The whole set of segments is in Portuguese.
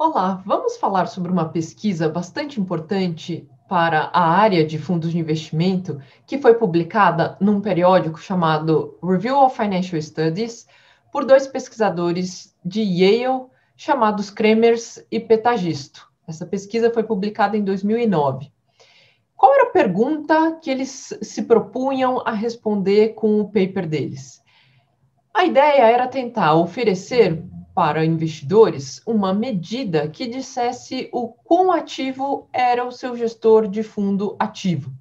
Olá, vamos falar sobre uma pesquisa bastante importante para a área de fundos de investimento, que foi publicada num periódico chamado Review of Financial Studies, por dois pesquisadores de Yale, chamados Kremers e Petagisto. Essa pesquisa foi publicada em 2009. Qual era a pergunta que eles se propunham a responder com o paper deles? A ideia era tentar oferecer para investidores uma medida que dissesse o quão ativo era o seu gestor de fundo ativo.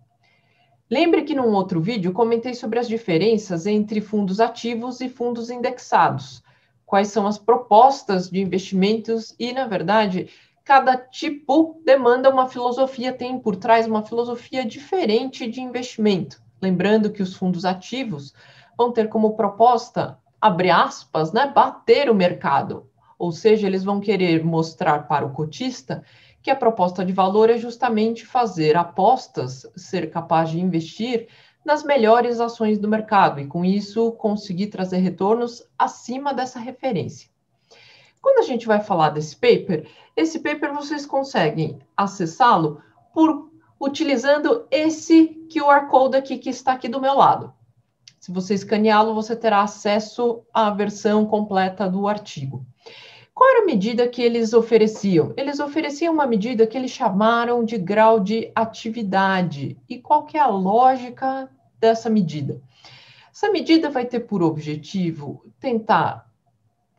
Lembre que num outro vídeo comentei sobre as diferenças entre fundos ativos e fundos indexados. Quais são as propostas de investimentos e, na verdade, cada tipo demanda uma filosofia, tem por trás uma filosofia diferente de investimento. Lembrando que os fundos ativos vão ter como proposta, abre aspas, né, bater o mercado. Ou seja, eles vão querer mostrar para o cotista que a proposta de valor é justamente fazer apostas, ser capaz de investir nas melhores ações do mercado e, com isso, conseguir trazer retornos acima dessa referência. Quando a gente vai falar desse paper, esse paper vocês conseguem acessá-lo utilizando esse QR Code aqui que está aqui do meu lado. Se você escaneá-lo, você terá acesso à versão completa do artigo. Qual era a medida que eles ofereciam? Eles ofereciam uma medida que eles chamaram de grau de atividade. E qual que é a lógica dessa medida? Essa medida vai ter por objetivo tentar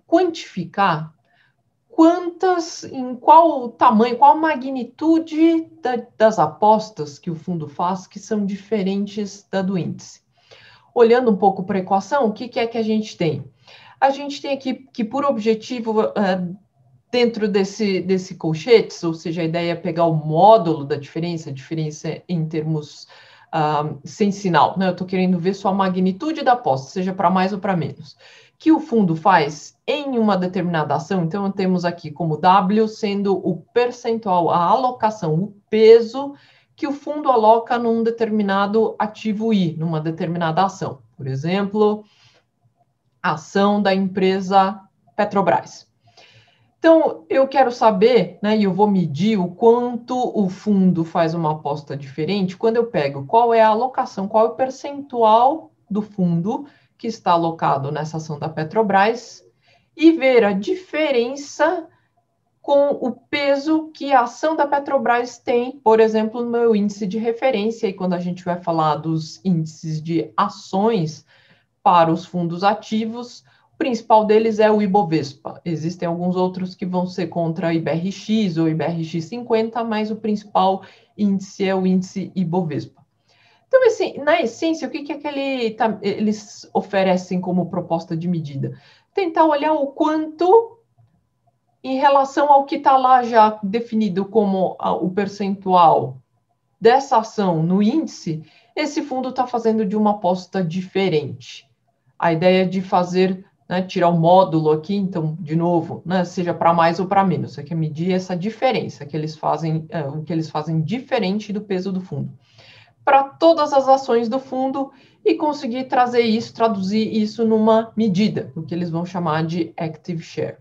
quantificar em qual tamanho, qual magnitude das apostas que o fundo faz que são diferentes da do índice. Olhando um pouco para a equação, o que é que a gente tem? A gente tem aqui que, por objetivo, dentro desse colchetes, ou seja, a ideia é pegar o módulo da diferença, a diferença em termos sem sinal, né? Eu estou querendo ver só a magnitude da aposta, seja para mais ou para menos, que o fundo faz em uma determinada ação. Então, temos aqui como W sendo o percentual, a alocação, o peso que o fundo aloca num determinado ativo I, numa determinada ação. Por exemplo, a ação da empresa Petrobras. Então, eu quero saber, né, e eu vou medir o quanto o fundo faz uma aposta diferente quando eu pego qual é a alocação, qual é o percentual do fundo que está alocado nessa ação da Petrobras e ver a diferença com o peso que a ação da Petrobras tem, por exemplo, no meu índice de referência. E quando a gente vai falar dos índices de ações para os fundos ativos, o principal deles é o Ibovespa. Existem alguns outros que vão ser contra a IBRX ou IBRX 50, mas o principal índice é o índice Ibovespa. Então, assim, na essência, o que é que eles oferecem como proposta de medida? Tentar olhar o quanto, em relação ao que está lá já definido como o percentual dessa ação no índice, esse fundo está fazendo de uma aposta diferente. A ideia de fazer, né, tirar o módulo aqui, então, de novo, né, seja para mais ou para menos, você quer medir essa diferença que eles fazem, o que eles fazem diferente do peso do fundo, para todas as ações do fundo e conseguir trazer isso, traduzir isso numa medida, o que eles vão chamar de active share.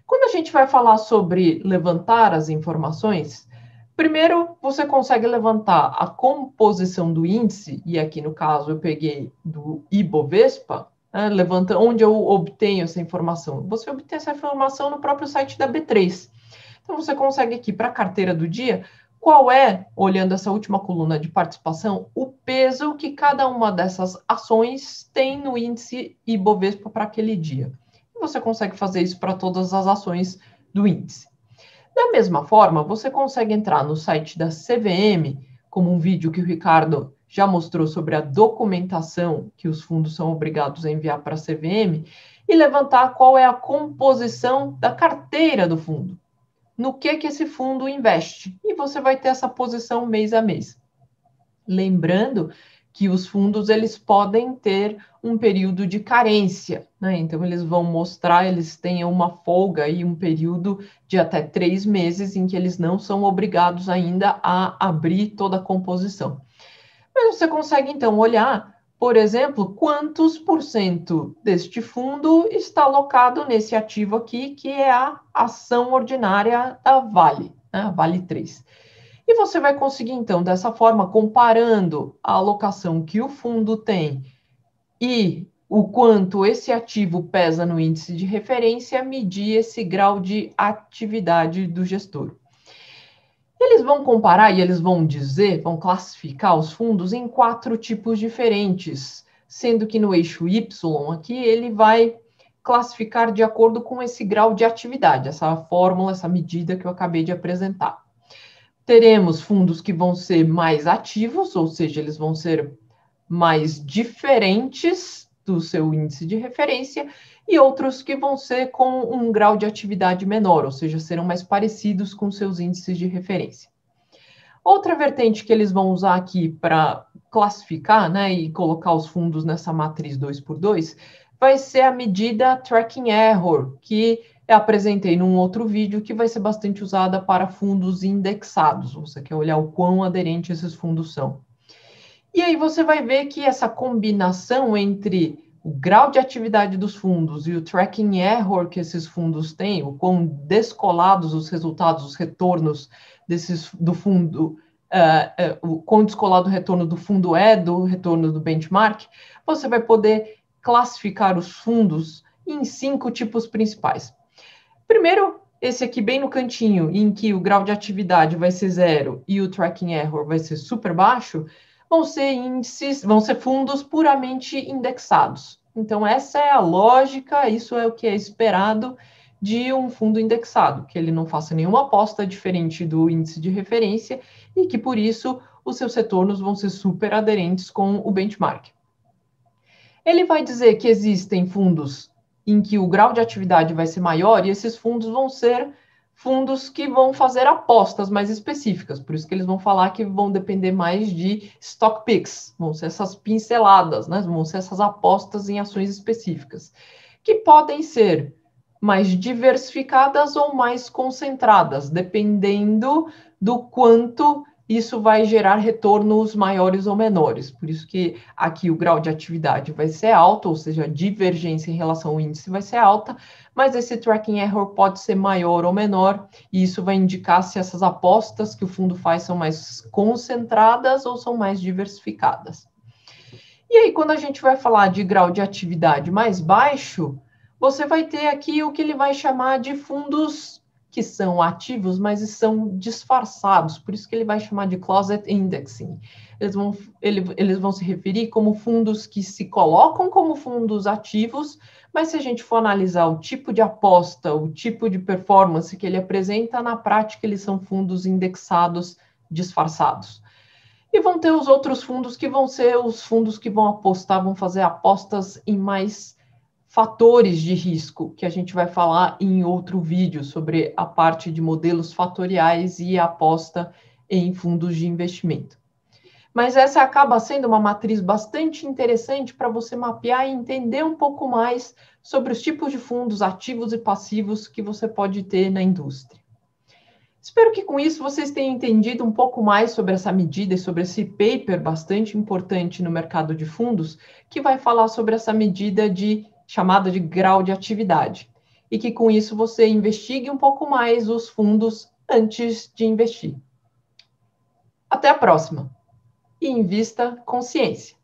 Quando a gente vai falar sobre levantar as informações, primeiro você consegue levantar a composição do índice, e aqui no caso eu peguei do Ibovespa, né, levanta onde eu obtenho essa informação. Você obtém essa informação no próprio site da B3. Então você consegue aqui para a carteira do dia, qual é, olhando essa última coluna de participação, o peso que cada uma dessas ações tem no índice Ibovespa para aquele dia. Você consegue fazer isso para todas as ações do índice. Da mesma forma, você consegue entrar no site da CVM, como um vídeo que o Ricardo já mostrou sobre a documentação que os fundos são obrigados a enviar para a CVM, e levantar qual é a composição da carteira do fundo, no que esse fundo investe. E você vai ter essa posição mês a mês. Lembrando que os fundos eles podem ter um período de carência, né? Então eles vão mostrar, eles têm uma folga e um período de até 3 meses em que eles não são obrigados ainda a abrir toda a composição. Mas você consegue então olhar por exemplo, quantos por cento deste fundo está alocado nesse ativo aqui, que é a ação ordinária da Vale, né, a Vale 3. E você vai conseguir, então, dessa forma, comparando a alocação que o fundo tem e o quanto esse ativo pesa no índice de referência, medir esse grau de atividade do gestor. Eles vão comparar e eles vão dizer, vão classificar os fundos em 4 tipos diferentes, sendo que no eixo Y aqui ele vai classificar de acordo com esse grau de atividade, essa fórmula, essa medida que eu acabei de apresentar. Teremos fundos que vão ser mais ativos, ou seja, eles vão ser mais diferentes do seu índice de referência, e outros que vão ser com um grau de atividade menor, ou seja, serão mais parecidos com seus índices de referência. Outra vertente que eles vão usar aqui para classificar, né, e colocar os fundos nessa matriz 2x2, vai ser a medida Tracking Error, que eu apresentei num outro vídeo, que vai ser bastante usada para fundos indexados. Você quer olhar o quão aderentes esses fundos são. E aí você vai ver que essa combinação entre o grau de atividade dos fundos e o tracking error que esses fundos têm, o quão descolados os resultados, os retornos do fundo, o quão descolado o retorno do fundo é do retorno do benchmark, você vai poder classificar os fundos em 5 tipos principais. Primeiro, esse aqui bem no cantinho, em que o grau de atividade vai ser 0 e o tracking error vai ser super baixo, vão ser fundos puramente indexados. Então, essa é a lógica, isso é o que é esperado de um fundo indexado, que ele não faça nenhuma aposta diferente do índice de referência e que, por isso, os seus retornos vão ser super aderentes com o benchmark. Ele vai dizer que existem fundos em que o grau de atividade vai ser maior e esses fundos vão ser fundos que vão fazer apostas mais específicas, por isso que eles vão falar que vão depender mais de stock picks, vão ser essas pinceladas, né? Vão ser essas apostas em ações específicas, que podem ser mais diversificadas ou mais concentradas, dependendo do quanto isso vai gerar retornos maiores ou menores. Por isso que aqui o grau de atividade vai ser alto, ou seja, a divergência em relação ao índice vai ser alta, mas esse tracking error pode ser maior ou menor, e isso vai indicar se essas apostas que o fundo faz são mais concentradas ou são mais diversificadas. E aí, quando a gente vai falar de grau de atividade mais baixo, você vai ter aqui o que ele vai chamar de fundos que são ativos, mas são disfarçados, por isso que ele vai chamar de closet indexing. Eles vão se referir como fundos que se colocam como fundos ativos, mas se a gente for analisar o tipo de aposta, o tipo de performance que ele apresenta, na prática eles são fundos indexados disfarçados. E vão ter os outros fundos que vão ser os fundos que vão apostar, vão fazer apostas em mais fatores de risco, que a gente vai falar em outro vídeo sobre a parte de modelos fatoriais e a aposta em fundos de investimento. Mas essa acaba sendo uma matriz bastante interessante para você mapear e entender um pouco mais sobre os tipos de fundos ativos e passivos que você pode ter na indústria. Espero que com isso vocês tenham entendido um pouco mais sobre essa medida e sobre esse paper bastante importante no mercado de fundos, que vai falar sobre essa medida chamada de grau de atividade, e que com isso você investigue um pouco mais os fundos antes de investir. Até a próxima! E invista com ciência.